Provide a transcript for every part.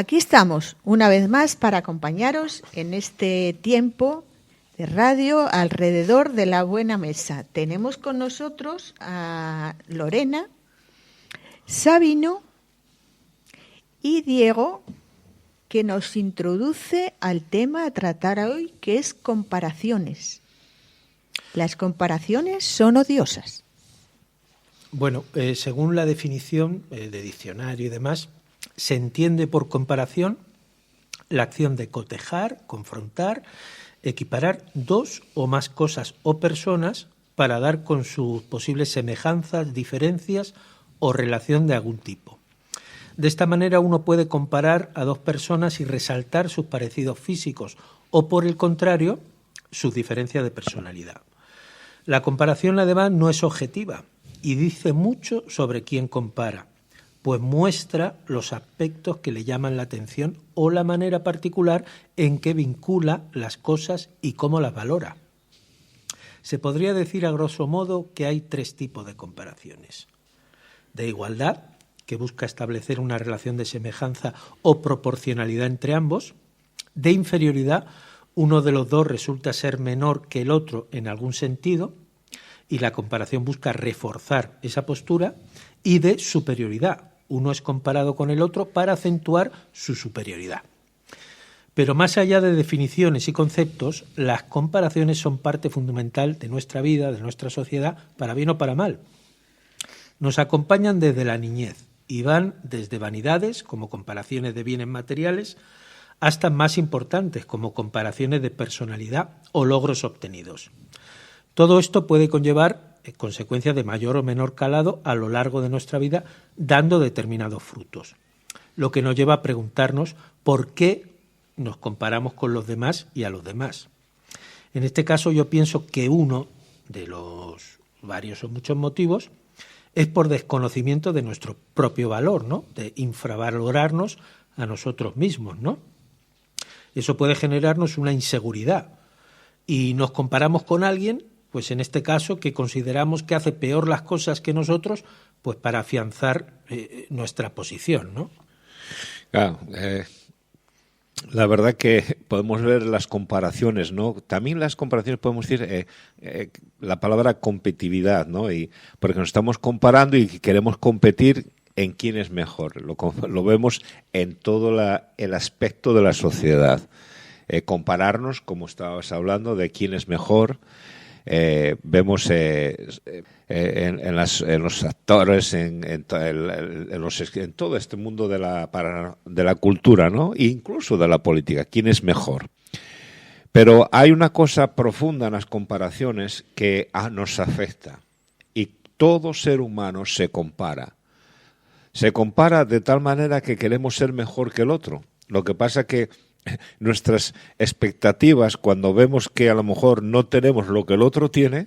Aquí estamos una vez más para acompañaros en este tiempo de radio alrededor de la buena mesa. Tenemos con nosotros a Lorena, Sabino y Diego, que nos introduce al tema a tratar hoy, que es comparaciones. Las comparaciones son odiosas. Bueno, según la definición de diccionario y demás, se entiende por comparación la acción de cotejar, confrontar, equiparar dos o más cosas o personas para dar con sus posibles semejanzas, diferencias o relación de algún tipo. De esta manera uno puede comparar a dos personas y resaltar sus parecidos físicos o, por el contrario, sus diferencias de personalidad. La comparación, además, no es objetiva y dice mucho sobre quién compara, pues muestra los aspectos que le llaman la atención o la manera particular en que vincula las cosas y cómo las valora. Se podría decir a grosso modo que hay tres tipos de comparaciones. De igualdad, que busca establecer una relación de semejanza o proporcionalidad entre ambos. De inferioridad, uno de los dos resulta ser menor que el otro en algún sentido y la comparación busca reforzar esa postura. Y de superioridad, uno es comparado con el otro para acentuar su superioridad. Pero más allá de definiciones y conceptos, las comparaciones son parte fundamental de nuestra vida, de nuestra sociedad, para bien o para mal. Nos acompañan desde la niñez y van desde vanidades, como comparaciones de bienes materiales, hasta más importantes, como comparaciones de personalidad o logros obtenidos. Todo esto puede conllevar consecuencias de mayor o menor calado a lo largo de nuestra vida, dando determinados frutos. Lo que nos lleva a preguntarnos por qué nos comparamos con los demás y a los demás. En este caso yo pienso que uno de los varios o muchos motivos es por desconocimiento de nuestro propio valor, ¿no? De infravalorarnos a nosotros mismos, ¿no? Eso puede generarnos una inseguridad y nos comparamos con alguien, pues en este caso, que consideramos que hace peor las cosas que nosotros, pues para afianzar nuestra posición, ¿no? Claro, la verdad que podemos ver las comparaciones, ¿no? También las comparaciones podemos decir la palabra competitividad, ¿no? Y porque nos estamos comparando y queremos competir en quién es mejor. Lo vemos en todo el aspecto de la sociedad. Compararnos, como estabas hablando, de quién es mejor. Vemos en los actores, en todo este mundo de la cultura, ¿no? E incluso de la política, quién es mejor. Pero hay una cosa profunda en las comparaciones que nos afecta, y todo ser humano se compara. Se compara de tal manera que queremos ser mejor que el otro. Lo que pasa que nuestras expectativas, cuando vemos que a lo mejor no tenemos lo que el otro tiene,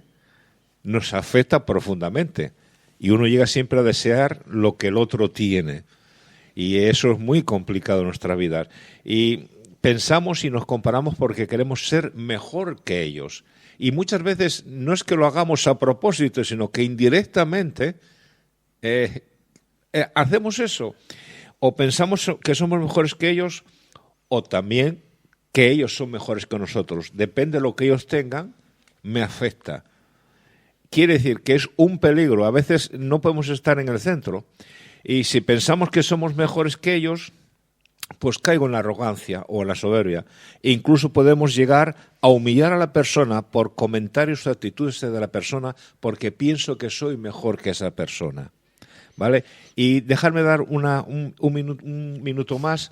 nos afecta profundamente. Y uno llega siempre a desear lo que el otro tiene. Y eso es muy complicado en nuestra vida. Y pensamos y nos comparamos porque queremos ser mejor que ellos. Y muchas veces no es que lo hagamos a propósito, sino que indirectamente hacemos eso. O pensamos que somos mejores que ellos, o también que ellos son mejores que nosotros. Depende de lo que ellos tengan, me afecta. Quiere decir que es un peligro. A veces no podemos estar en el centro. Y si pensamos que somos mejores que ellos, pues caigo en la arrogancia o en la soberbia. E incluso podemos llegar a humillar a la persona por comentarios o actitudes de la persona porque pienso que soy mejor que esa persona. ¿Vale? Y dejarme dar un minuto más.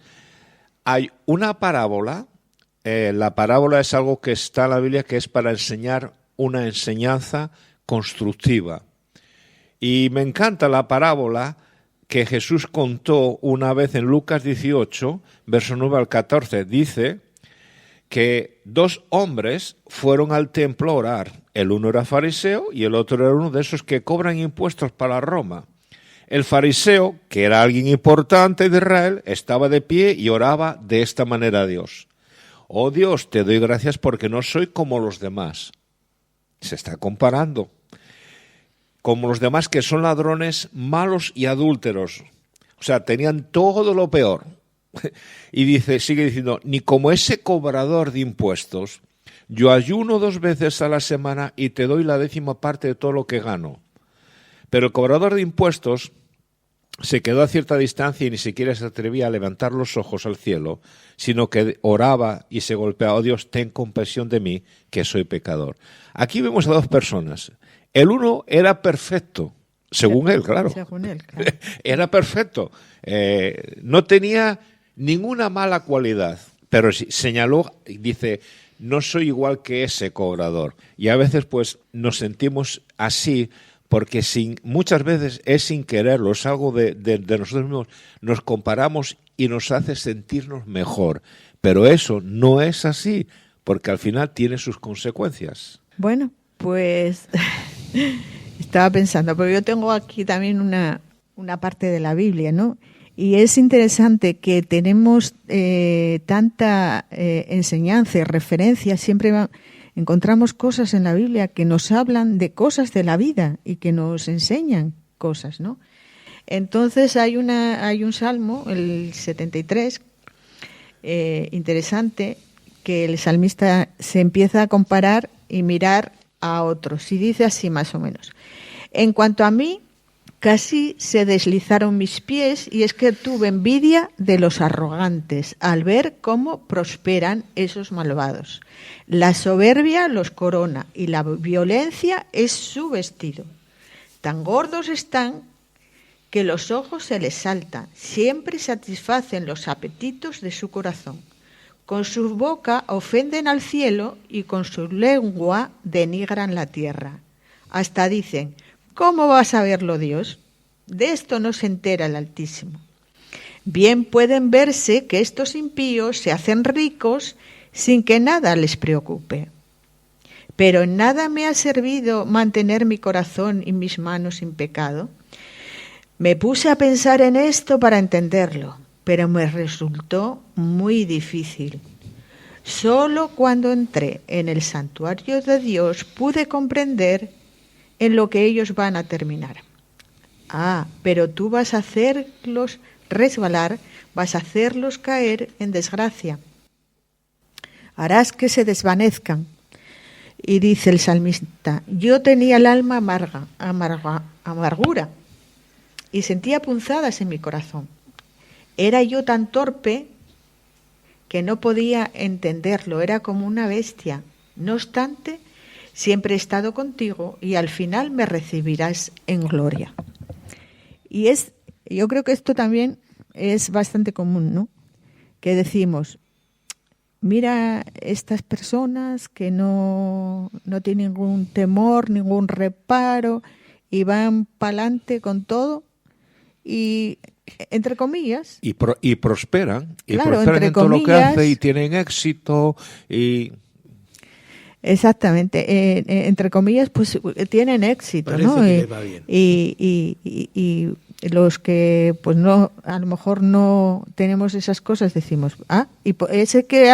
Hay una parábola, la parábola es algo que está en la Biblia que es para enseñar una enseñanza constructiva. Y me encanta la parábola que Jesús contó una vez en Lucas 18, verso 9 al 14. Dice que dos hombres fueron al templo a orar. El uno era fariseo y el otro era uno de esos que cobran impuestos para Roma. El fariseo, que era alguien importante de Israel, estaba de pie y oraba de esta manera a Dios. Oh Dios, te doy gracias porque no soy como los demás. Se está comparando. Como los demás que son ladrones, malos y adúlteros. O sea, tenían todo lo peor. Y sigue diciendo, ni como ese cobrador de impuestos, yo ayuno 2 veces a la semana y te doy la 10ª parte de todo lo que gano. Pero el cobrador de impuestos se quedó a cierta distancia y ni siquiera se atrevía a levantar los ojos al cielo, sino que oraba y se golpeaba: oh Dios, ten compasión de mí, que soy pecador. Aquí vemos a 2 personas. El uno era perfecto, según él, claro. Según él, claro. Era perfecto. No tenía ninguna mala cualidad, pero señaló, dice, no soy igual que ese cobrador. Y a veces pues nos sentimos así porque muchas veces es sin quererlo, es algo de nosotros mismos. Nos comparamos y nos hace sentirnos mejor. Pero eso no es así, porque al final tiene sus consecuencias. Bueno, pues estaba pensando, pero yo tengo aquí también una parte de la Biblia, ¿no? Y es interesante que tenemos tanta enseñanza y referencia, siempre encontramos cosas en la Biblia que nos hablan de cosas de la vida y que nos enseñan cosas, ¿no? Entonces hay un salmo, el 73, interesante, que el salmista se empieza a comparar y mirar a otros, y dice así más o menos: en cuanto a mí, casi se deslizaron mis pies, y es que tuve envidia de los arrogantes al ver cómo prosperan esos malvados. La soberbia los corona y la violencia es su vestido. Tan gordos están que los ojos se les saltan, siempre satisfacen los apetitos de su corazón. Con su boca ofenden al cielo y con su lengua denigran la tierra. Hasta dicen: ¿cómo va a saberlo Dios? De esto no se entera el Altísimo. Bien pueden verse que estos impíos se hacen ricos sin que nada les preocupe. Pero en nada me ha servido mantener mi corazón y mis manos sin pecado. Me puse a pensar en esto para entenderlo, pero me resultó muy difícil. Solo cuando entré en el santuario de Dios pude comprender en lo que ellos van a terminar. Ah, pero tú vas a hacerlos resbalar, vas a hacerlos caer en desgracia. Harás que se desvanezcan. Y dice el salmista: yo tenía el alma amargura, y sentía punzadas en mi corazón. Era yo tan torpe que no podía entenderlo, era como una bestia. No obstante, siempre he estado contigo y al final me recibirás en gloria. Y yo creo que esto también es bastante común, ¿no? Que decimos: mira estas personas que no tienen ningún temor, ningún reparo y van pa'lante con todo y, entre comillas... Y prosperan, claro, prosperan en todo lo que hace y tienen éxito y... Exactamente, entre comillas, pues tienen éxito, parece, ¿no? Que le va bien. Y los que, pues no, a lo mejor no tenemos esas cosas, decimos: y ese que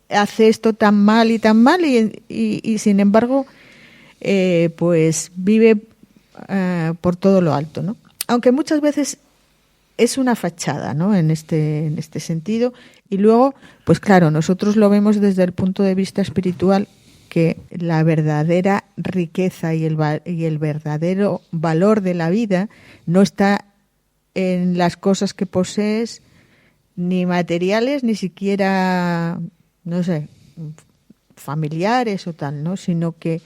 hace esto tan mal y sin embargo, pues vive por todo lo alto, ¿no? Aunque muchas veces es una fachada, ¿no? En este sentido. Y luego, pues claro, nosotros lo vemos desde el punto de vista espiritual, que la verdadera riqueza y el verdadero valor de la vida no está en las cosas que posees, ni materiales, ni siquiera, no sé, familiares o tal, ¿no? Sino que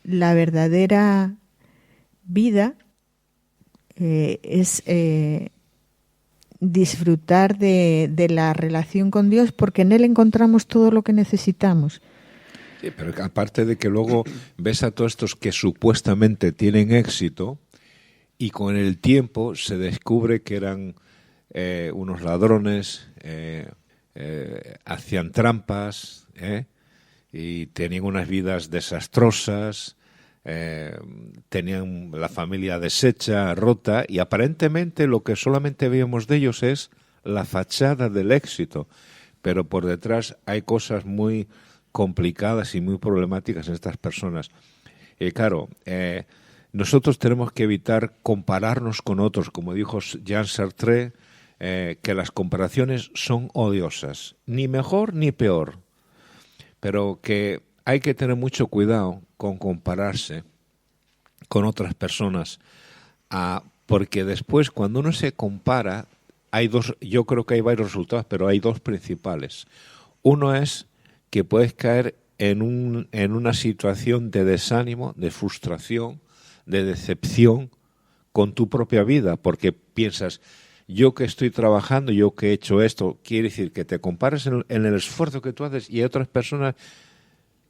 la verdadera vida es disfrutar de la relación con Dios, porque en Él encontramos todo lo que necesitamos. Sí, pero aparte de que luego ves a todos estos que supuestamente tienen éxito y con el tiempo se descubre que eran unos ladrones, hacían trampas, y tenían unas vidas desastrosas, tenían la familia deshecha, rota, y aparentemente lo que solamente veíamos de ellos es la fachada del éxito, pero por detrás hay cosas muy complicadas y muy problemáticas en estas personas. Claro, nosotros tenemos que evitar compararnos con otros, como dijo Jean Sartre, que las comparaciones son odiosas, ni mejor ni peor, pero que hay que tener mucho cuidado con compararse con otras personas, porque después cuando uno se compara, yo creo que hay varios resultados, pero hay dos principales. Uno es que puedes caer en una situación de desánimo, de frustración, de decepción con tu propia vida, porque piensas, yo que estoy trabajando, yo que he hecho esto, quiere decir que te compares en el esfuerzo que tú haces y hay otras personas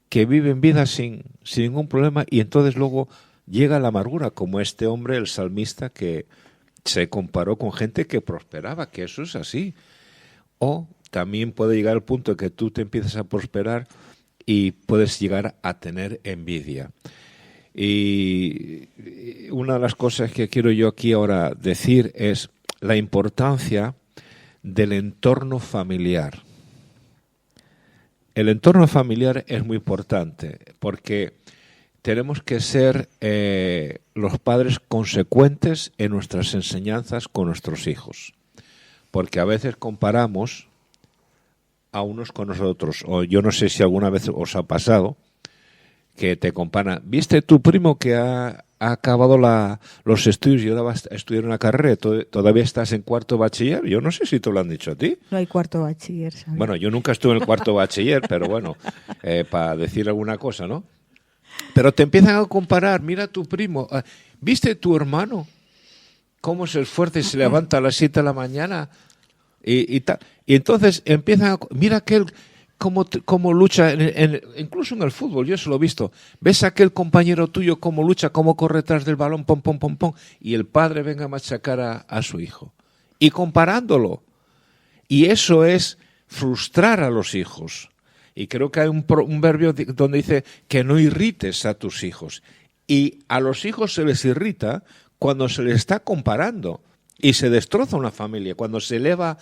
que viven vida sin ningún problema, y entonces luego llega la amargura, como este hombre, el salmista, que se comparó con gente que prosperaba, que eso es así. O también puede llegar al punto de que tú te empiezas a prosperar y puedes llegar a tener envidia. Y una de las cosas que quiero yo aquí ahora decir es la importancia del entorno familiar. El entorno familiar es muy importante porque tenemos que ser los padres consecuentes en nuestras enseñanzas con nuestros hijos, porque a veces comparamos a unos con nosotros, o yo no sé si alguna vez os ha pasado que te comparan, ¿viste tu primo que ha acabado los estudios y ahora va a estudiar una carrera, todavía estás en cuarto bachiller? Yo no sé si te lo han dicho a ti. No hay cuarto bachiller, ¿sabes? Bueno, yo nunca estuve en el cuarto bachiller, pero bueno, para decir alguna cosa, ¿no? Pero te empiezan a comparar, mira tu primo, ¿viste tu hermano? ¿Cómo se esfuerza y se levanta a las 7 de la mañana? Y tal. Y entonces empiezan a... Mira aquel cómo lucha, incluso en el fútbol, yo eso lo he visto. ¿Ves a aquel compañero tuyo cómo lucha, cómo corre tras del balón, pom, pom, pom, pom? Y el padre venga a machacar a su hijo. Y comparándolo. Y eso es frustrar a los hijos. Y creo que hay un verbio donde dice que no irrites a tus hijos. Y a los hijos se les irrita cuando se les está comparando. Y se destroza una familia, cuando se eleva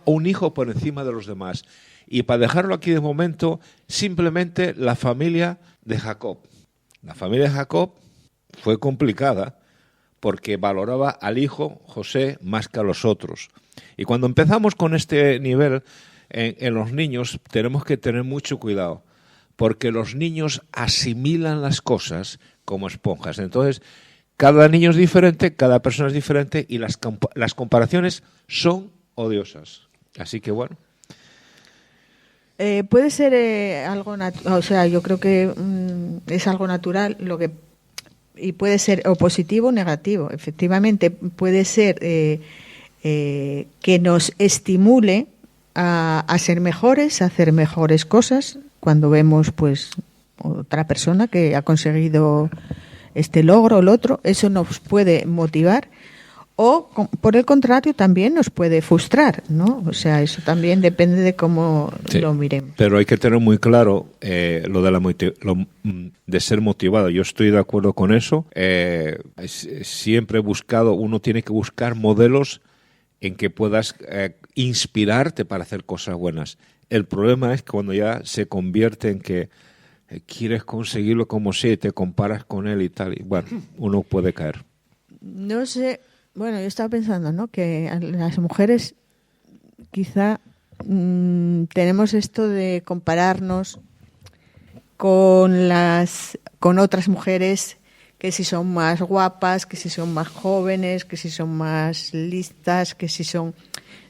un hijo por encima de los demás. Y para dejarlo aquí de momento, simplemente la familia de Jacob. La familia de Jacob fue complicada porque valoraba al hijo José más que a los otros. Y cuando empezamos con este nivel en los niños, tenemos que tener mucho cuidado, porque los niños asimilan las cosas como esponjas. Entonces, cada niño es diferente, cada persona es diferente y las comparaciones son odiosas. Así que bueno. Puede ser algo natural, o sea, yo creo que es algo natural y puede ser o positivo o negativo. Efectivamente, puede ser que nos estimule a ser mejores, a hacer mejores cosas cuando vemos pues otra persona que ha conseguido este logro o el otro. Eso nos puede motivar. O, por el contrario, también nos puede frustrar, ¿no? O sea, eso también depende de cómo lo miremos. Pero hay que tener muy claro lo de ser motivado. Yo estoy de acuerdo con eso. Siempre uno tiene que buscar modelos en que puedas inspirarte para hacer cosas buenas. El problema es cuando ya se convierte en que quieres conseguirlo como sea y te comparas con él y tal. Y bueno, uno puede caer. No sé... Bueno, yo estaba pensando, ¿no?, que a las mujeres quizá tenemos esto de compararnos con otras mujeres, que si son más guapas, que si son más jóvenes, que si son más listas, que si son...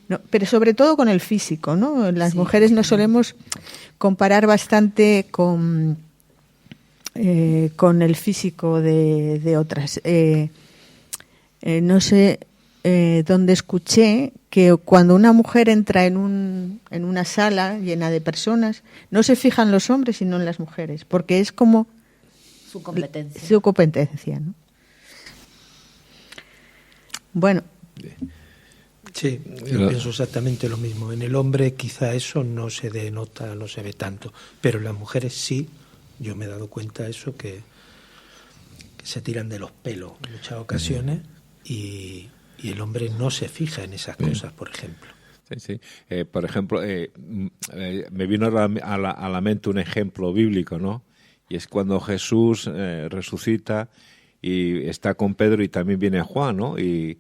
No, pero sobre todo con el físico, ¿no? Las mujeres nos solemos comparar bastante con el físico de otras. No sé dónde escuché que cuando una mujer entra en una sala llena de personas, no se fijan los hombres sino en las mujeres, porque es como su competencia. Su competencia, ¿no? Bueno. Sí, yo pienso exactamente lo mismo. En el hombre quizá eso no se denota, no se ve tanto, pero en las mujeres sí. Yo me he dado cuenta de eso, que se tiran de los pelos en muchas ocasiones. Y el hombre no se fija en esas cosas, por ejemplo. Sí. Por ejemplo, me vino a la mente un ejemplo bíblico, ¿no? Y es cuando Jesús resucita y está con Pedro y también viene Juan, ¿no? Y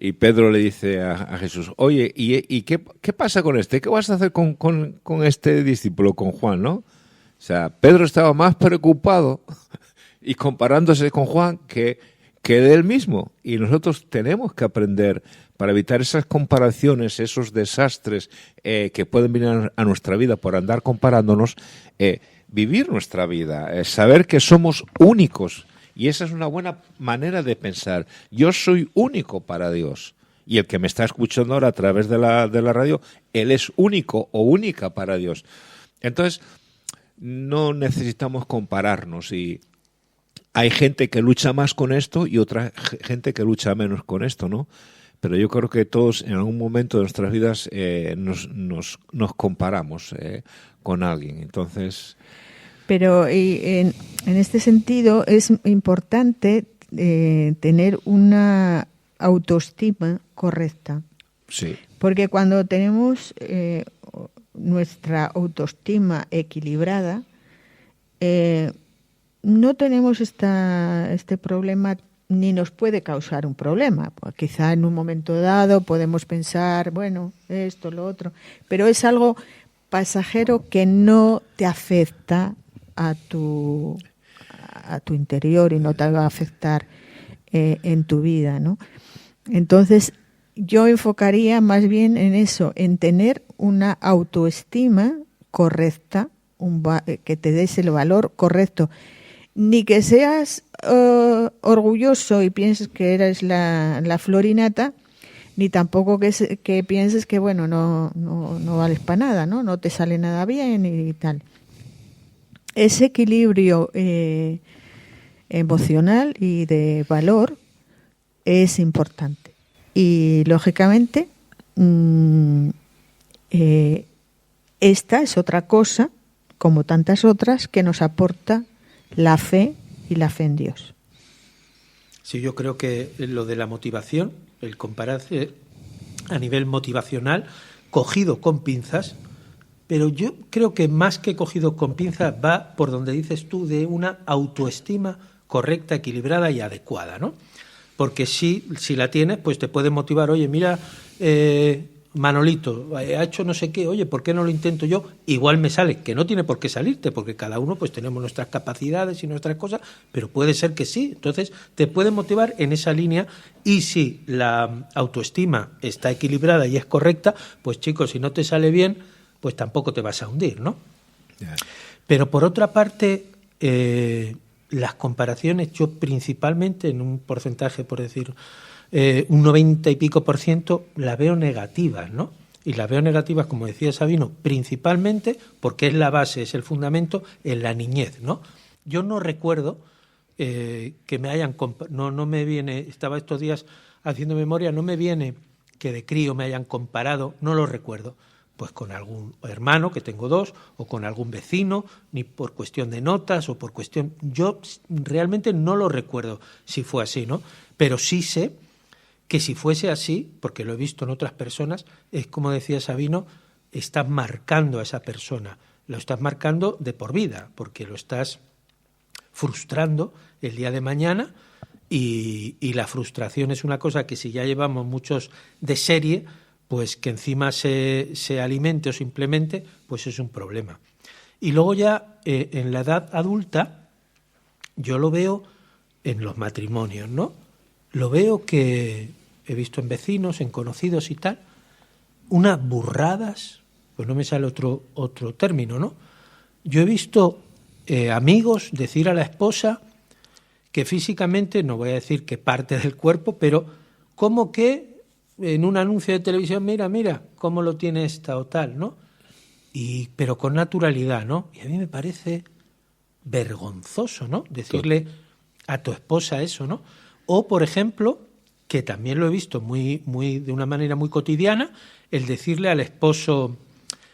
Y Pedro le dice a Jesús, oye, ¿y qué pasa con este? ¿Qué vas a hacer con este discípulo, con Juan, no? O sea, Pedro estaba más preocupado y comparándose con Juan que de él mismo. Y nosotros tenemos que aprender, para evitar esas comparaciones, esos desastres que pueden venir a nuestra vida por andar comparándonos, vivir nuestra vida, saber que somos únicos. Y esa es una buena manera de pensar. Yo soy único para Dios. Y el que me está escuchando ahora a través de la radio, él es único o única para Dios. Entonces, no necesitamos compararnos. Y hay gente que lucha más con esto y otra gente que lucha menos con esto, ¿no? Pero yo creo que todos en algún momento de nuestras vidas nos comparamos con alguien. Entonces... Pero en este sentido es importante tener una autoestima correcta. Sí. Porque cuando tenemos nuestra autoestima equilibrada, no tenemos este problema ni nos puede causar un problema. Pues quizá en un momento dado podemos pensar, bueno, esto, lo otro, pero es algo pasajero que no te afecta a tu interior y no te va a afectar en tu vida, ¿no? Entonces, yo enfocaría más bien en eso, en tener una autoestima correcta, que te des el valor correcto. Ni que seas orgulloso y pienses que eres la florinata, ni tampoco que pienses que, bueno, no vales para nada, ¿no? No te sale nada bien y tal. Ese equilibrio emocional y de valor es importante. Y, lógicamente, esta es otra cosa, como tantas otras, que nos aporta la fe y la fe en Dios. Sí, yo creo que lo de la motivación, el compararse a nivel motivacional, cogido con pinzas, pero yo creo que más que cogido con pinzas va por donde dices tú de una autoestima correcta, equilibrada y adecuada, ¿no? Porque si la tienes, pues te puede motivar, oye, mira, Manolito, ha hecho no sé qué, oye, ¿por qué no lo intento yo? Igual me sale, que no tiene por qué salirte, porque cada uno pues tenemos nuestras capacidades y nuestras cosas, pero puede ser que sí. Entonces te puede motivar en esa línea, y si la autoestima está equilibrada y es correcta, pues chicos, si no te sale bien, pues tampoco te vas a hundir, ¿no? Yeah. Pero por otra parte, las comparaciones, yo principalmente en un porcentaje, por decir, un 90 y pico %, las veo negativas, ¿no? Y las veo negativas, como decía Sabino, principalmente porque es la base, es el fundamento en la niñez, ¿no? Yo no recuerdo que me hayan no me viene, estaba estos días haciendo memoria, no me viene que de crío me hayan comparado, no lo recuerdo, pues con algún hermano, que tengo 2, o con algún vecino, ni por cuestión de notas o por cuestión... Yo realmente no lo recuerdo si fue así, ¿no? Pero sí sé que si fuese así, porque lo he visto en otras personas, es como decía Sabino, estás marcando a esa persona, lo estás marcando de por vida, porque lo estás frustrando el día de mañana, y la frustración es una cosa que si ya llevamos muchos de serie, pues que encima se alimente o se implemente, pues es un problema. Y luego ya en la edad adulta, yo lo veo en los matrimonios, ¿no? Lo veo que he visto en vecinos, en conocidos y tal, unas burradas, pues no me sale otro término, ¿no? Yo he visto amigos decir a la esposa que físicamente, no voy a decir que parte del cuerpo, pero como que en un anuncio de televisión, mira cómo lo tiene esta o tal, ¿no? Pero con naturalidad, ¿no? Y a mí me parece vergonzoso, ¿no? Decirle a tu esposa eso, ¿no? O, por ejemplo, que también lo he visto muy de una manera muy cotidiana, el decirle al esposo,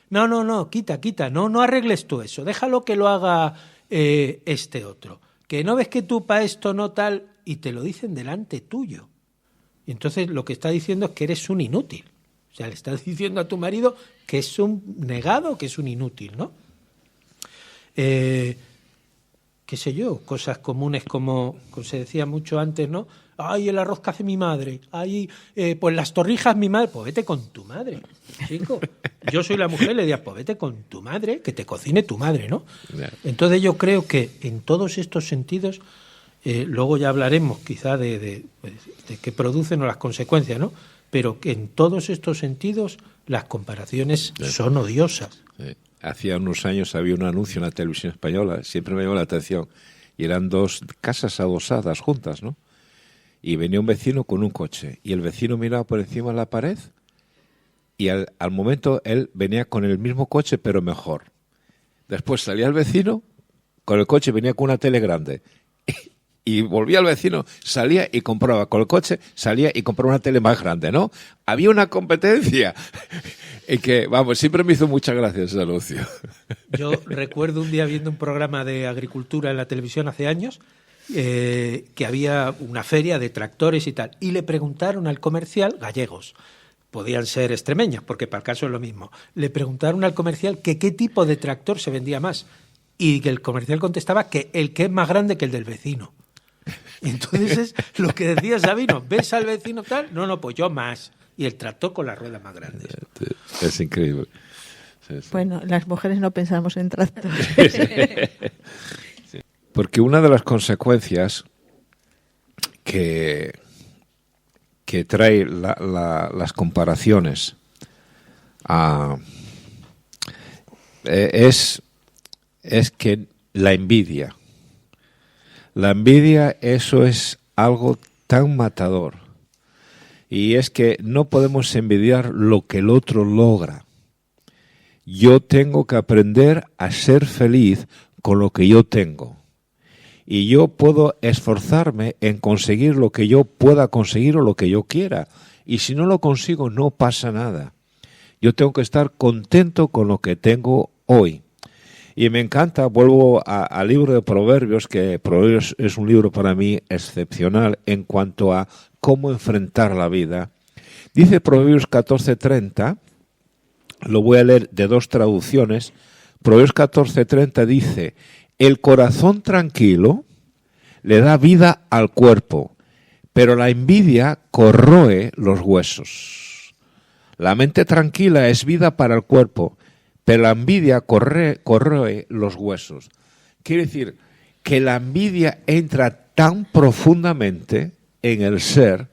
no, quita, no arregles tú eso, déjalo que lo haga este otro, que no ves que tú para esto no tal, y te lo dicen delante tuyo. Y entonces lo que está diciendo es que eres un inútil. O sea, le estás diciendo a tu marido que es un negado, que es un inútil, ¿no? Qué sé yo, cosas comunes como se decía mucho antes, ¿no? ay, el arroz que hace mi madre, ay, pues las torrijas mi madre, pues vete con tu madre, chico. Yo soy la mujer, le diría, pues vete con tu madre, que te cocine tu madre, ¿no? Entonces yo creo que en todos estos sentidos, luego ya hablaremos quizá de qué producen o las consecuencias, ¿no? Pero que en todos estos sentidos las comparaciones son odiosas. Hacía unos años había un anuncio en la televisión española, siempre me llamó la atención, y eran dos casas adosadas juntas, ¿no? Y venía un vecino con un coche, y el vecino miraba por encima de la pared, y al momento él venía con el mismo coche, pero mejor. Después salía el vecino, con el coche venía con una tele grande, y volvía el vecino, salía y compraba con el coche, salía y compraba una tele más grande, ¿no? Había una competencia y que, vamos, siempre me hizo muchas gracias ese anuncio. Yo recuerdo un día viendo un programa de agricultura en la televisión hace años, que había una feria de tractores y tal, y le preguntaron al comercial, gallegos, podían ser extremeños, porque para el caso es lo mismo, le preguntaron al comercial que qué tipo de tractor se vendía más, y que el comercial contestaba que el que es más grande que el del vecino. Entonces es lo que decía Sabino, ¿ves al vecino tal? No, pues yo más. Y el tractor con las ruedas más grandes. Es increíble. Sí. Bueno, las mujeres no pensamos en tractores. Sí. Porque una de las consecuencias que trae las comparaciones es que la envidia. La envidia, eso es algo tan matador. Y es que no podemos envidiar lo que el otro logra. Yo tengo que aprender a ser feliz con lo que yo tengo. Y yo puedo esforzarme en conseguir lo que yo pueda conseguir o lo que yo quiera. Y si no lo consigo, no pasa nada. Yo tengo que estar contento con lo que tengo hoy. Y me encanta, vuelvo al libro de Proverbios, que Proverbios es un libro para mí excepcional en cuanto a cómo enfrentar la vida. Dice Proverbios 14:30, lo voy a leer de dos traducciones. Proverbios 14:30 dice, el corazón tranquilo le da vida al cuerpo, pero la envidia corroe los huesos. La mente tranquila es vida para el cuerpo, pero la envidia corroe los huesos. Quiere decir que la envidia entra tan profundamente en el ser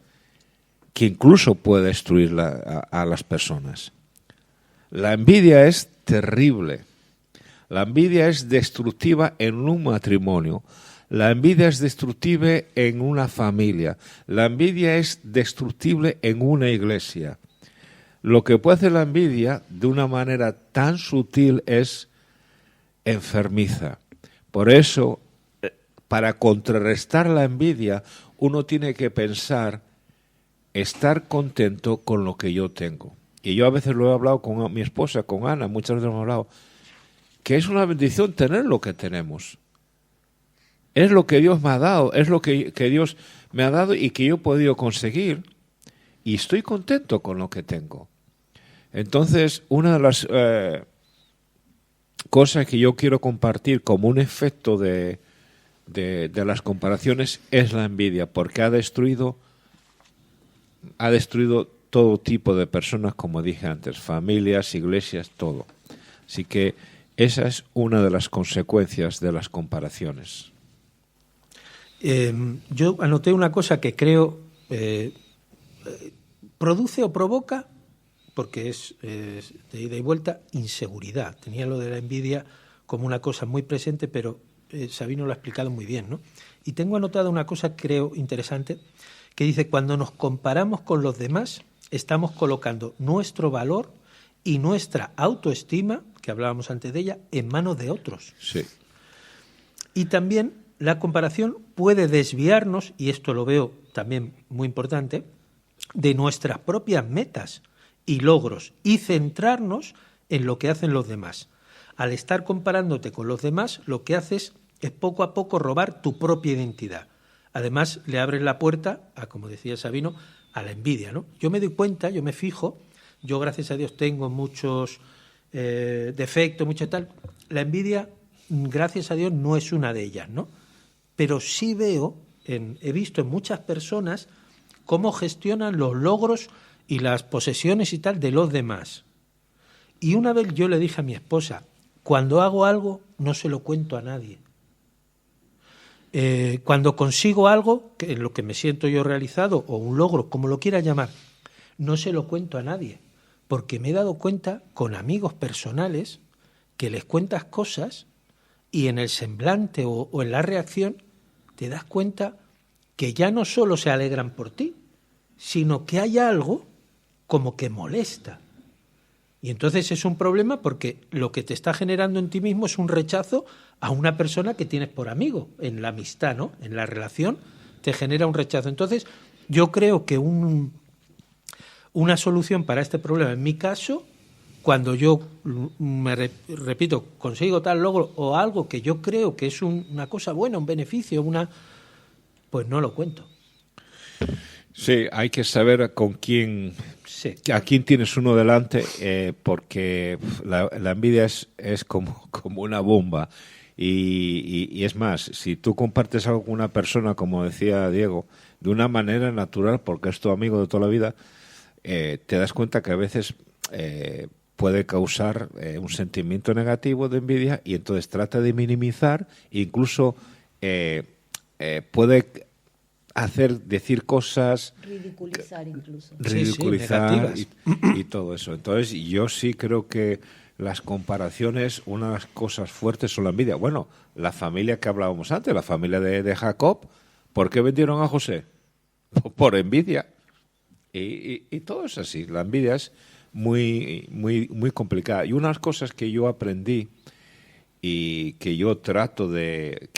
que incluso puede destruir a las personas. La envidia es terrible. La envidia es destructiva en un matrimonio. La envidia es destructiva en una familia. La envidia es destructible en una iglesia. Lo que puede hacer la envidia de una manera tan sutil es enfermiza. Por eso, para contrarrestar la envidia, uno tiene que pensar, estar contento con lo que yo tengo. Y yo a veces lo he hablado con mi esposa, con Ana, muchas veces hemos hablado, que es una bendición tener lo que tenemos. Es lo que Dios me ha dado, es lo que Dios me ha dado y que yo he podido conseguir. Y estoy contento con lo que tengo. Entonces, una de las cosas que yo quiero compartir como un efecto de las comparaciones es la envidia, porque ha destruido todo tipo de personas, como dije antes, familias, iglesias, todo. Así que esa es una de las consecuencias de las comparaciones. Yo anoté una cosa que creo produce o provoca, porque es de ida y vuelta, inseguridad. Tenía lo de la envidia como una cosa muy presente, pero Sabino lo ha explicado muy bien, ¿no? Y tengo anotada una cosa, creo, interesante, que dice, cuando nos comparamos con los demás, estamos colocando nuestro valor y nuestra autoestima, que hablábamos antes de ella, en manos de otros. Sí. Y también la comparación puede desviarnos, y esto lo veo también muy importante, de nuestras propias metas y logros y centrarnos en lo que hacen los demás. Al estar comparándote con los demás, lo que haces es poco a poco robar tu propia identidad. Además, le abres la puerta, como decía Sabino, a la envidia, ¿no? Yo me doy cuenta, yo me fijo, yo gracias a Dios tengo muchos defectos, mucho tal. La envidia, gracias a Dios, no es una de ellas, ¿no? Pero sí veo he visto en muchas personas cómo gestionan los logros y las posesiones y tal de los demás. Y una vez yo le dije a mi esposa, cuando hago algo no se lo cuento a nadie. Cuando consigo algo, que en lo que me siento yo realizado, o un logro, como lo quiera llamar, no se lo cuento a nadie, porque me he dado cuenta con amigos personales que les cuentas cosas y en el semblante o en la reacción te das cuenta que ya no solo se alegran por ti, sino que hay algo como que molesta. Y entonces es un problema porque lo que te está generando en ti mismo es un rechazo a una persona que tienes por amigo, en la amistad, ¿no? En la relación te genera un rechazo. Entonces yo creo que una solución para este problema, en mi caso, cuando yo, repito, consigo tal logro o algo que yo creo que es una cosa buena, un beneficio, pues no lo cuento. Sí, hay que saber con quién, Sí. a quién tienes uno delante, porque la envidia es como una bomba. Y es más, si tú compartes algo con una persona, como decía Diego, de una manera natural, porque es tu amigo de toda la vida, te das cuenta que a veces puede causar un sentimiento negativo de envidia y entonces trata de minimizar, incluso puede decir cosas, Ridiculizar incluso. ridiculizar Sí, y todo eso. Entonces yo sí creo que las comparaciones, unas cosas fuertes son la envidia. Bueno, la familia que hablábamos antes, la familia de Jacob, ¿por qué vendieron a José? Por envidia. Y todo es así. La envidia es muy, muy, muy complicada. Y unas cosas que yo aprendí y que yo trato de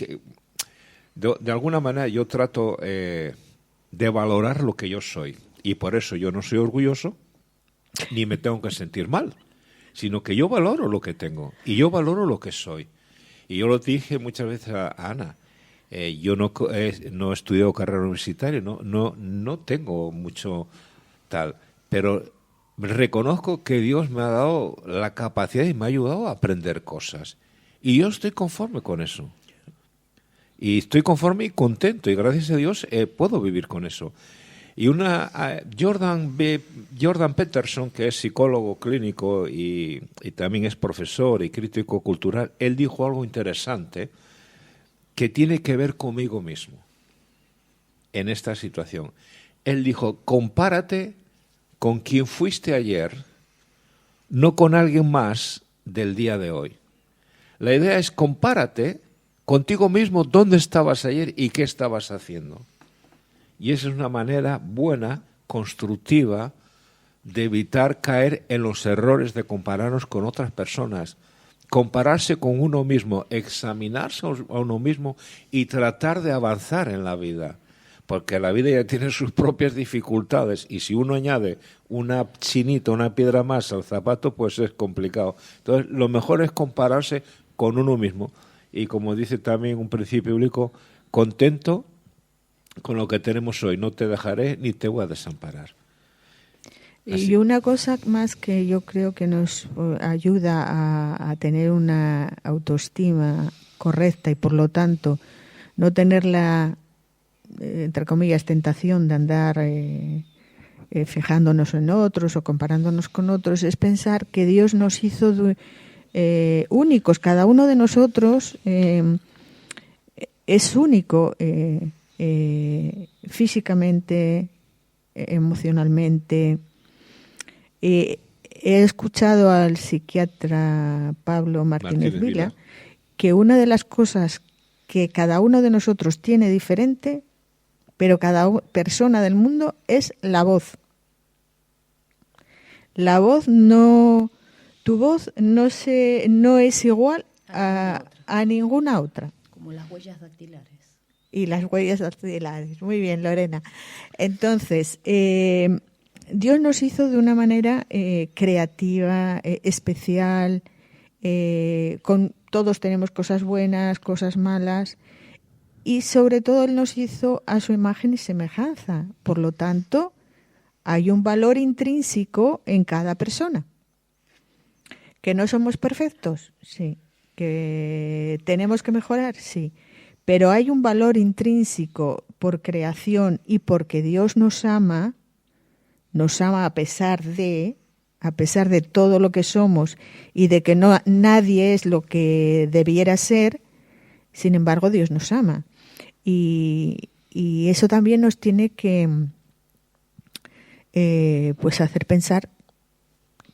alguna manera yo trato de valorar lo que yo soy. Y por eso yo no soy orgulloso ni me tengo que sentir mal, sino que yo valoro lo que tengo y yo valoro lo que soy. Y yo lo dije muchas veces a Ana. Yo no he estudiado carrera universitaria, no tengo mucho tal, pero reconozco que Dios me ha dado la capacidad y me ha ayudado a aprender cosas. Y yo estoy conforme con eso. Y estoy conforme y contento, y gracias a Dios puedo vivir con eso. Y Jordan Peterson, que es psicólogo clínico y también es profesor y crítico cultural, él dijo algo interesante que tiene que ver conmigo mismo en esta situación. Él dijo, compárate con quien fuiste ayer, no con alguien más del día de hoy. La idea es compárate contigo mismo dónde estabas ayer y qué estabas haciendo. Y esa es una manera buena, constructiva, de evitar caer en los errores de compararnos con otras personas. Compararse con uno mismo, examinarse a uno mismo y tratar de avanzar en la vida. Porque la vida ya tiene sus propias dificultades y si uno añade una chinita, una piedra más al zapato, pues es complicado. Entonces, lo mejor es compararse con uno mismo. Y como dice también un principio bíblico, contento con lo que tenemos hoy. No te dejaré ni te voy a desamparar. Y una cosa más que yo creo que nos ayuda a tener una autoestima correcta y por lo tanto no tener la, entre comillas, tentación de andar fijándonos en otros o comparándonos con otros, es pensar que Dios nos hizo únicos. Cada uno de nosotros es único físicamente, emocionalmente. He escuchado al psiquiatra Pablo Martínez Vila que una de las cosas que cada uno de nosotros tiene diferente, pero cada persona del mundo, es la voz. La voz no, tu voz no es igual a ninguna otra. Como las huellas dactilares. Y las huellas dactilares. Muy bien, Lorena. Entonces, Dios nos hizo de una manera creativa, especial. Todos tenemos cosas buenas, cosas malas. Y sobre todo Él nos hizo a su imagen y semejanza. Por lo tanto, hay un valor intrínseco en cada persona. ¿Que no somos perfectos? Sí. ¿Que tenemos que mejorar? Sí. Pero hay un valor intrínseco por creación y porque Dios nos ama a pesar de todo lo que somos y de que nadie es lo que debiera ser, sin embargo Dios nos ama. Y eso también nos tiene que pues hacer pensar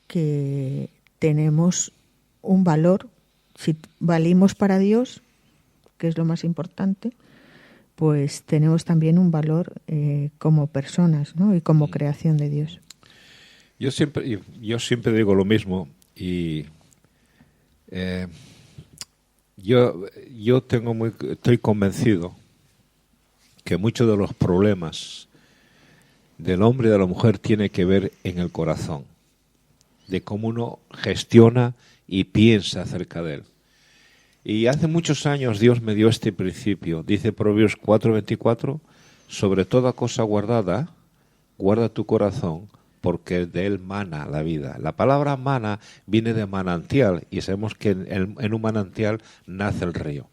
que tenemos un valor. Si valimos para Dios, que es lo más importante, pues tenemos también un valor como personas, ¿no? Y como creación de Dios. Yo siempre digo lo mismo y yo estoy convencido que muchos de los problemas del hombre y de la mujer tiene que ver en el corazón, de cómo uno gestiona y piensa acerca de él. Y hace muchos años Dios me dio este principio. Dice Proverbios 4:24, sobre toda cosa guardada, guarda tu corazón, porque de él mana la vida. La palabra mana viene de manantial, y sabemos que en un manantial nace el río.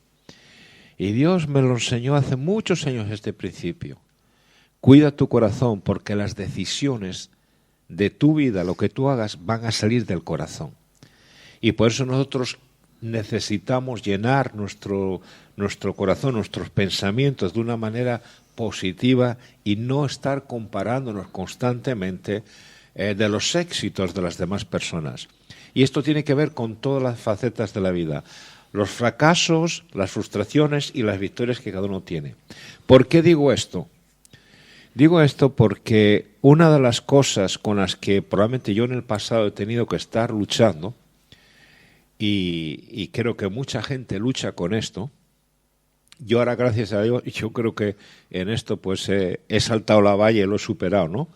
Y Dios me lo enseñó hace muchos años este principio. Cuida tu corazón, porque las decisiones de tu vida, lo que tú hagas, van a salir del corazón. Y por eso nosotros necesitamos llenar nuestro corazón, nuestros pensamientos de una manera positiva y no estar comparándonos constantemente de los éxitos de las demás personas. Y esto tiene que ver con todas las facetas de la vida, los fracasos, las frustraciones y las victorias que cada uno tiene. ¿Por qué digo esto? Digo esto porque una de las cosas con las que probablemente yo en el pasado he tenido que estar luchando, y creo que mucha gente lucha con esto. Yo ahora, gracias a Dios, yo creo que en esto pues he saltado la valla y lo he superado, ¿no?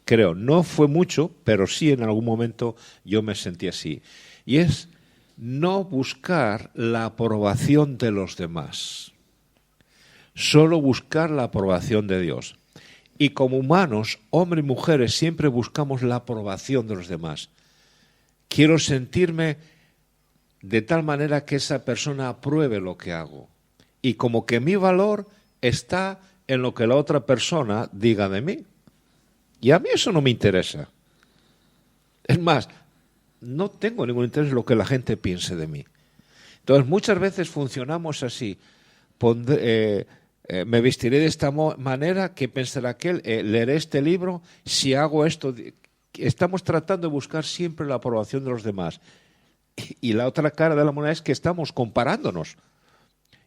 Creo, no fue mucho, pero sí en algún momento yo me sentí así. Y es no buscar la aprobación de los demás, solo buscar la aprobación de Dios. Y como humanos, hombres y mujeres, siempre buscamos la aprobación de los demás. Quiero sentirme de tal manera que esa persona apruebe lo que hago. Y como que mi valor está en lo que la otra persona diga de mí. Y a mí eso no me interesa. Es más, no tengo ningún interés en lo que la gente piense de mí. Entonces, muchas veces funcionamos así. Me vestiré de esta manera, ¿qué pensará aquel? Leeré este libro, si hago esto. Estamos tratando de buscar siempre la aprobación de los demás. Y la otra cara de la moneda es que estamos comparándonos.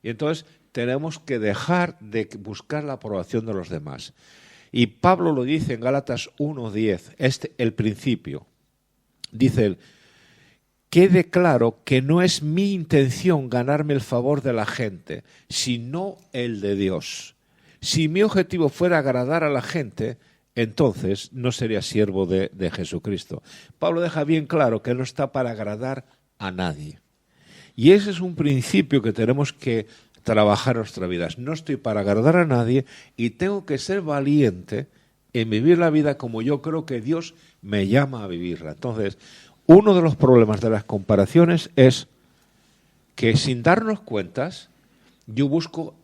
Y entonces tenemos que dejar de buscar la aprobación de los demás. Y Pablo lo dice en Gálatas 1:10, el principio. Dice él, quede claro que no es mi intención ganarme el favor de la gente, sino el de Dios. Si mi objetivo fuera agradar a la gente, entonces no sería siervo de Jesucristo. Pablo deja bien claro que no está para agradar a nadie. Y ese es un principio que tenemos que trabajar en nuestras vidas. No estoy para agradar a nadie y tengo que ser valiente en vivir la vida como yo creo que Dios me llama a vivirla. Entonces, uno de los problemas de las comparaciones es que sin darnos cuentas, yo busco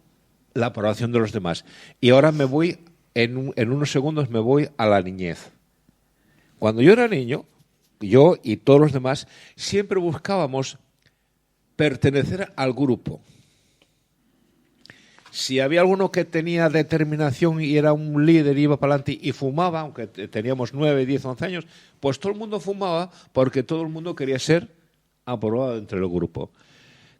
la aprobación de los demás. Y ahora me voy, en unos segundos me voy a la niñez. Cuando yo era niño, yo y todos los demás siempre buscábamos pertenecer al grupo. Si había alguno que tenía determinación y era un líder y iba para adelante y fumaba, aunque teníamos 9, 10, 11 años, pues todo el mundo fumaba porque todo el mundo quería ser aprobado entre el grupo.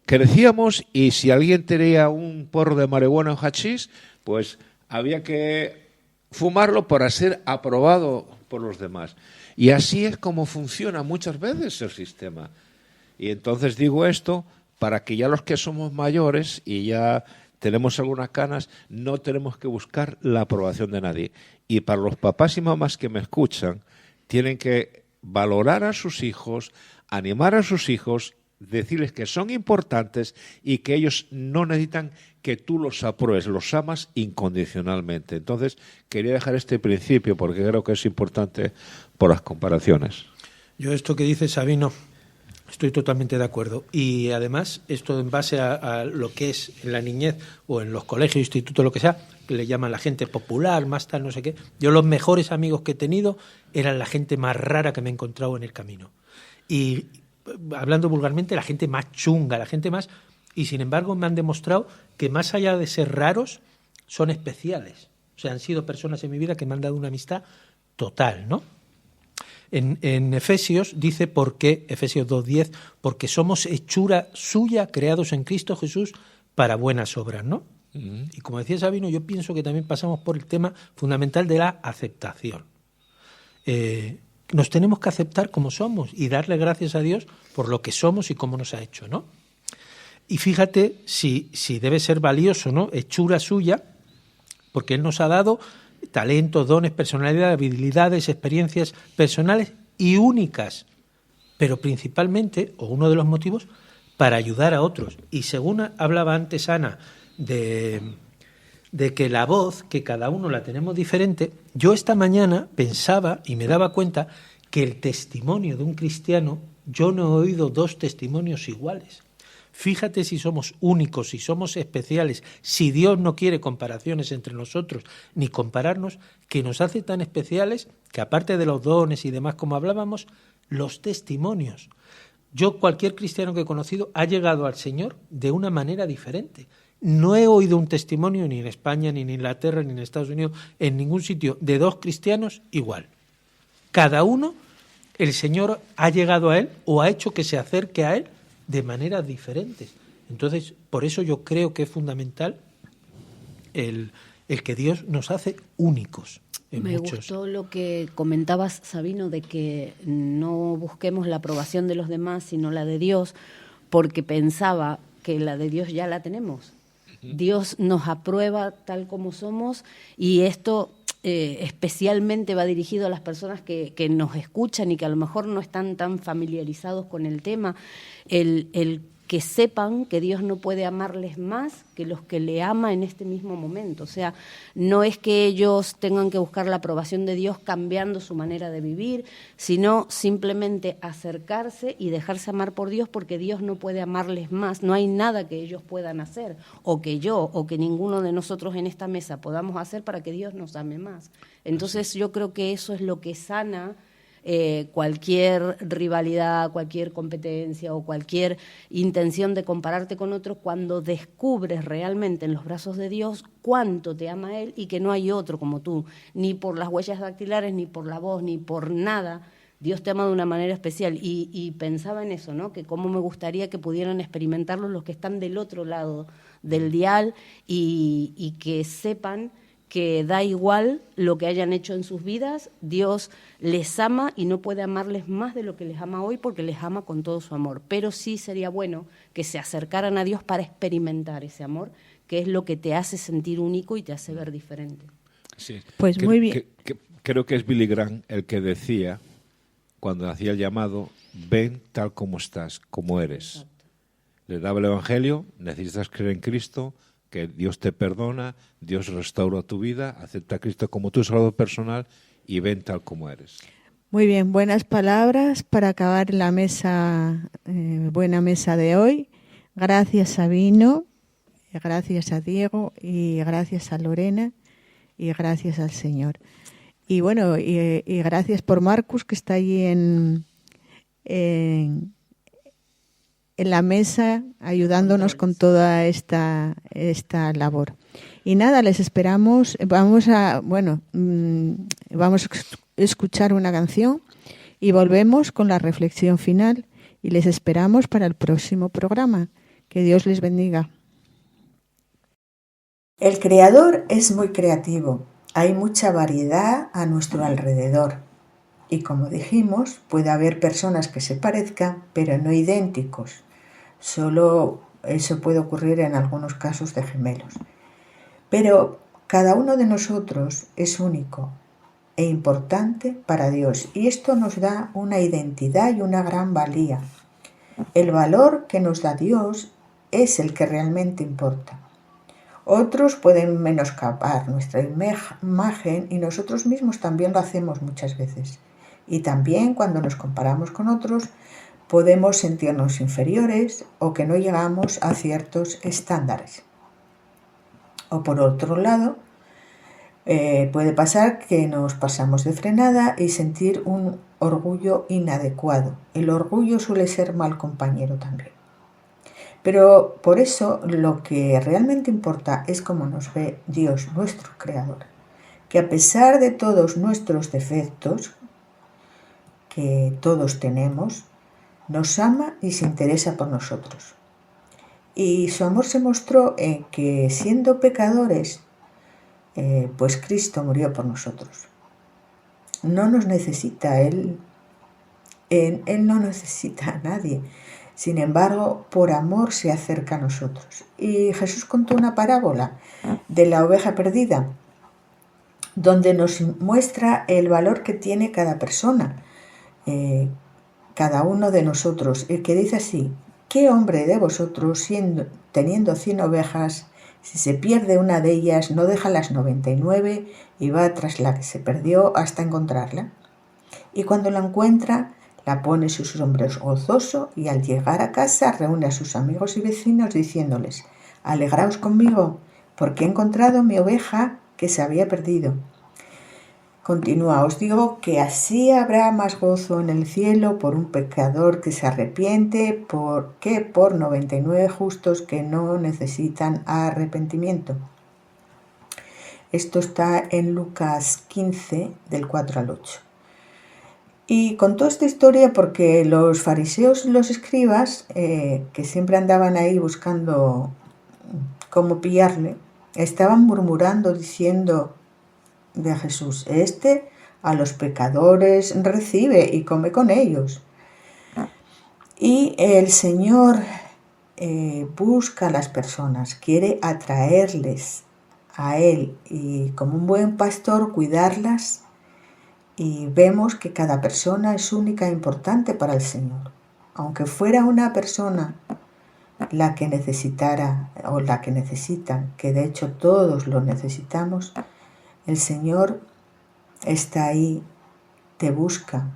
Crecíamos y si alguien tenía un porro de marihuana o hachís, pues había que fumarlo para ser aprobado por los demás. Y así es como funciona muchas veces el sistema. Y entonces digo esto para que ya los que somos mayores y ya tenemos algunas canas, no tenemos que buscar la aprobación de nadie. Y para los papás y mamás que me escuchan, tienen que valorar a sus hijos, animar a sus hijos, decirles que son importantes y que ellos no necesitan que tú los apruebes, los amas incondicionalmente. Entonces, quería dejar este principio porque creo que es importante por las comparaciones. Yo esto que dice Sabino Estoy totalmente de acuerdo. Y además, esto en base a lo que es en la niñez o en los colegios, institutos, lo que sea, que le llaman la gente popular, más tal, no sé qué. Yo los mejores amigos que he tenido eran la gente más rara que me he encontrado en el camino. Y hablando vulgarmente, la gente más chunga, la gente más... Y sin embargo me han demostrado que más allá de ser raros, son especiales. O sea, han sido personas en mi vida que me han dado una amistad total, ¿no? En Efesios dice por qué, Efesios 2:10, porque somos hechura suya, creados en Cristo Jesús para buenas obras, ¿no? Y como decía Sabino, yo pienso que también pasamos por el tema fundamental de la aceptación. Nos tenemos que aceptar como somos y darle gracias a Dios por lo que somos y cómo nos ha hecho, ¿no? Y fíjate si debe ser valioso, ¿no? Hechura suya, porque Él nos ha dado talentos, dones, personalidad, habilidades, experiencias personales y únicas, pero principalmente, o uno de los motivos, para ayudar a otros. Y según hablaba antes Ana de que la voz, que cada uno la tenemos diferente, yo esta mañana pensaba y me daba cuenta que el testimonio de un cristiano, yo no he oído dos testimonios iguales. Fíjate si somos únicos, si somos especiales, si Dios no quiere comparaciones entre nosotros ni compararnos, que nos hace tan especiales que aparte de los dones y demás como hablábamos, los testimonios. Yo, cualquier cristiano que he conocido, ha llegado al Señor de una manera diferente. No he oído un testimonio ni en España, ni en Inglaterra, ni en Estados Unidos, en ningún sitio, de dos cristianos igual. Cada uno, el Señor ha llegado a él o ha hecho que se acerque a él de maneras diferentes. Entonces, por eso yo creo que es fundamental el que Dios nos hace únicos. Me gustó lo que comentabas, Sabino, de que no busquemos la aprobación de los demás, sino la de Dios, porque pensaba que la de Dios ya la tenemos. Dios nos aprueba tal como somos y esto especialmente va dirigido a las personas que nos escuchan y que a lo mejor no están tan familiarizados con el tema, el que sepan que Dios no puede amarles más que los que le ama en este mismo momento. O sea, no es que ellos tengan que buscar la aprobación de Dios cambiando su manera de vivir, sino simplemente acercarse y dejarse amar por Dios, porque Dios no puede amarles más. No hay nada que ellos puedan hacer, o que yo, o que ninguno de nosotros en esta mesa podamos hacer para que Dios nos ame más. Entonces yo creo que eso es lo que sana cualquier rivalidad, cualquier competencia o cualquier intención de compararte con otro, cuando descubres realmente en los brazos de Dios cuánto te ama Él y que no hay otro como tú, ni por las huellas dactilares, ni por la voz, ni por nada. Dios te ama de una manera especial y pensaba en eso, ¿no? Que cómo me gustaría que pudieran experimentarlo los que están del otro lado del dial y que sepan que da igual lo que hayan hecho en sus vidas, Dios les ama y no puede amarles más de lo que les ama hoy, porque les ama con todo su amor. Pero sí sería bueno que se acercaran a Dios para experimentar ese amor, que es lo que te hace sentir único y te hace ver diferente. Sí. Pues muy bien. Creo que es Billy Graham el que decía, cuando hacía el llamado, ven tal como estás, como eres. Exacto. Le daba el Evangelio, necesitas creer en Cristo, que Dios te perdona, Dios restaura tu vida, acepta a Cristo como tu salvador personal y ven tal como eres. Muy bien, buenas palabras para acabar la mesa, buena mesa de hoy. Gracias Sabino, gracias a Diego y gracias a Lorena y gracias al Señor. Y bueno, y gracias por Marcus, que está allí en la mesa ayudándonos con toda esta labor. Y nada, les esperamos. Vamos a escuchar una canción y volvemos con la reflexión final. Y les esperamos para el próximo programa. Que Dios les bendiga. El Creador es muy creativo. Hay mucha variedad a nuestro alrededor. Y como dijimos, puede haber personas que se parezcan, pero no idénticos. Solo eso puede ocurrir en algunos casos de gemelos. Pero cada uno de nosotros es único e importante para Dios, y esto nos da una identidad y una gran valía. El valor que nos da Dios es el que realmente importa. Otros pueden menoscabar nuestra imagen y nosotros mismos también lo hacemos muchas veces. Y también cuando nos comparamos con otros, podemos sentirnos inferiores o que no llegamos a ciertos estándares. O por otro lado, puede pasar que nos pasamos de frenada y sentir un orgullo inadecuado. El orgullo suele ser mal compañero también. Pero por eso lo que realmente importa es cómo nos ve Dios, nuestro Creador, que a pesar de todos nuestros defectos, que todos tenemos, nos ama y se interesa por nosotros. Y su amor se mostró en que, siendo pecadores, pues Cristo murió por nosotros. No nos necesita, Él no necesita a nadie. Sin embargo, por amor se acerca a nosotros. Y Jesús contó una parábola de la oveja perdida, donde nos muestra el valor que tiene cada persona, cada uno de nosotros, el que dice así: ¿qué hombre de vosotros, teniendo 100 ovejas, si se pierde una de ellas, no deja las 99 y va tras la que se perdió hasta encontrarla? Y cuando la encuentra, la pone sus hombros gozoso, y al llegar a casa reúne a sus amigos y vecinos diciéndoles: alegraos conmigo, porque he encontrado mi oveja que se había perdido. Continúa: os digo que así habrá más gozo en el cielo por un pecador que se arrepiente que por 99 justos que no necesitan arrepentimiento. Esto está en Lucas 15, del 4 al 8. Y contó esta historia porque los fariseos y los escribas, que siempre andaban ahí buscando cómo pillarle, estaban murmurando diciendo de Jesús: este a los pecadores recibe y come con ellos. Y el Señor busca a las personas, quiere atraerles a Él y, como un buen pastor, cuidarlas. Y vemos que cada persona es única e importante para el Señor. Aunque fuera una persona la que necesitara o la que necesitan, que de hecho todos lo necesitamos, el Señor está ahí, te busca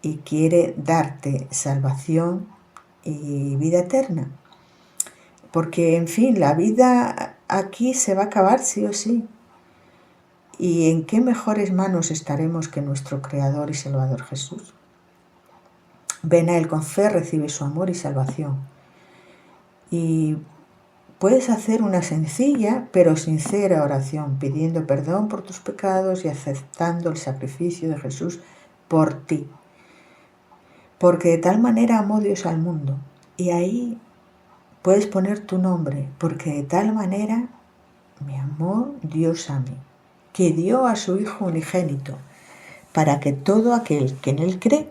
y quiere darte salvación y vida eterna. Porque, en fin, la vida aquí se va a acabar sí o sí. ¿Y en qué mejores manos estaremos que nuestro Creador y Salvador Jesús? Ven a Él con fe, recibe su amor y salvación. Y puedes hacer una sencilla pero sincera oración, pidiendo perdón por tus pecados y aceptando el sacrificio de Jesús por ti. Porque de tal manera amó Dios al mundo. Y ahí puedes poner tu nombre, porque de tal manera me amó Dios a mí, que dio a su Hijo unigénito, para que todo aquel que en Él cree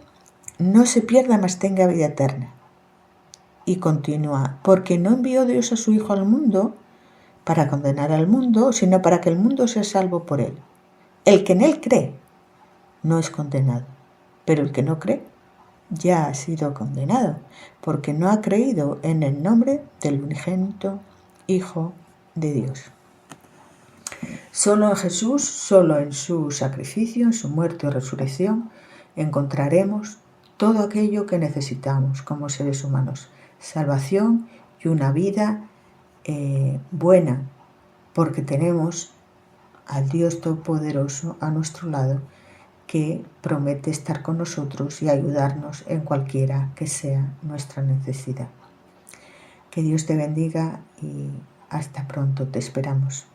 no se pierda, mas tenga vida eterna. Y continúa: porque no envió Dios a su Hijo al mundo para condenar al mundo, sino para que el mundo sea salvo por Él. El que en Él cree no es condenado, pero el que no cree ya ha sido condenado, porque no ha creído en el nombre del unigénito Hijo de Dios. Solo en Jesús, solo en su sacrificio, en su muerte y resurrección, encontraremos todo aquello que necesitamos como seres humanos: salvación y una vida buena, porque tenemos al Dios Todopoderoso a nuestro lado, que promete estar con nosotros y ayudarnos en cualquiera que sea nuestra necesidad. Que Dios te bendiga y hasta pronto, te esperamos.